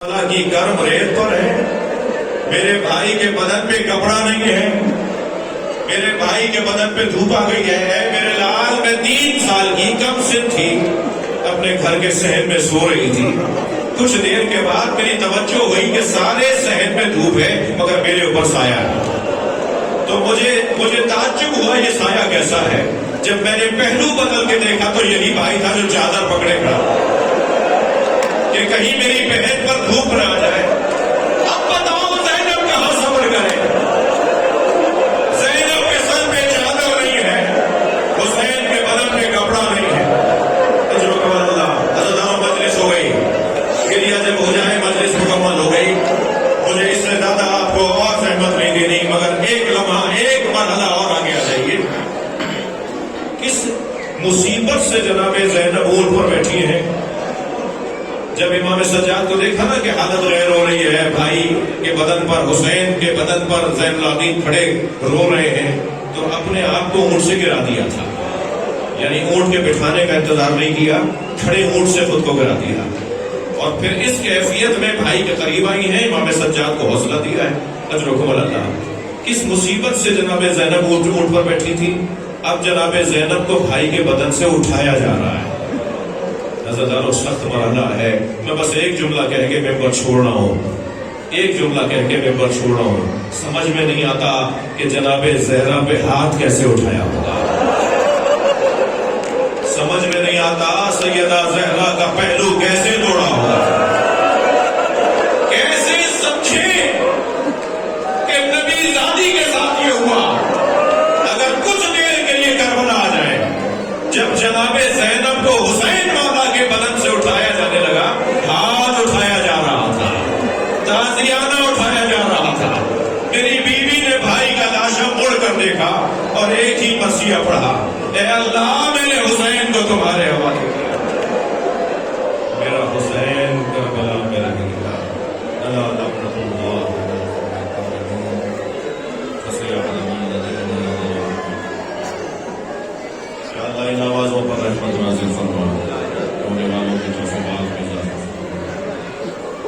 اللہ کی گرم ریت پر ہے، میرے بھائی کے بدن پہ کپڑا نہیں ہے، میرے بھائی کے بدن پہ دھوپ آ گئی ہے۔ میرے لال میں 3 سال کی کم سن تھی، اپنے گھر کے صحن میں سو رہی تھی۔ کچھ دیر کے بعد میری توجہ ہوئی کہ سارے صحن میں دھوپ ہے مگر میرے اوپر سایہ ہے۔ تو مجھے تعجب ہوا یہ سایہ کیسا ہے۔ جب میں نے پہلو بدل کے دیکھا تو یہی بھائی تھا جو چادر پکڑے کھڑا کہ کہیں میری بہن پر دھوپ نہ آ جائے۔ اب بتاؤ زینب کہاں صبر کرے؟ زینب کے سر پہ چادر نہیں ہے، حسین کے بدن پہ کپڑا نہیں ہے۔ اللہ حضرت مجلس ہو گئی، گریا جب ہو جائے مجلس مکمل ہو گئی۔ مجھے اس سے زیادہ آپ کو اور زحمت نہیں دینی، مگر ایک لمحہ ایک مرحلہ اور آگے آ جائیے۔ کس مصیبت سے جناب زینب اونٹ پر بیٹھی ہیں۔ جب امام سجاد کو دیکھا نا کہ حالت غیر ہو رہی ہے، بھائی کے بدن پر، حسین کے بدن پر زین العابدین کھڑے رو رہے ہیں، تو اپنے آپ کو اونٹ سے گرا دیا تھا۔ یعنی اونٹ کے بٹھانے کا انتظار نہیں کیا، کھڑے اونٹ سے خود کو گرا دیا۔ اور پھر اس کیفیت میں بھائی کے قریب آئی ہیں، امام سجاد کو حوصلہ دیا ہے۔ اجرکم اللہ۔ کس مصیبت سے جناب زینب اونٹ پر بیٹھی تھی، اب جناب زینب کو بھائی کے بدن سے اٹھایا جا رہا ہے۔ نظر سخت مرحلہ ہے۔ میں بس ایک جملہ کہہ کے ممبر چھوڑ رہا ہوں، ایک جملہ کہہ کے ممبر چھوڑ رہا ہوں۔ سمجھ میں نہیں آتا کہ جناب زہرا پہ ہاتھ کیسے اٹھایا ہوگا، سمجھ میں نہیں آتا سیدہ زہرا کا پہلو کیسے توڑا ہوگا۔ کیسے سمجھے کہ نبی زادی کے ساتھ یہ ہوا۔ اگر کچھ دیر کے لیے کربلا آ جائے، جب جناب زینب کو حسین مولا کے بدن سے اٹھایا جانے لگا، ہاتھ اٹھایا جا رہا تھا، تازیانہ اٹھایا جا رہا تھا۔ میری بیوی نے بھائی کا لاشا مڑ کر دیکھا اور ایک ہی مرثیہ پڑھا، اے اللہ میں نے حسین کو تمہارے حوالے کیا۔ میرا حسین کربلا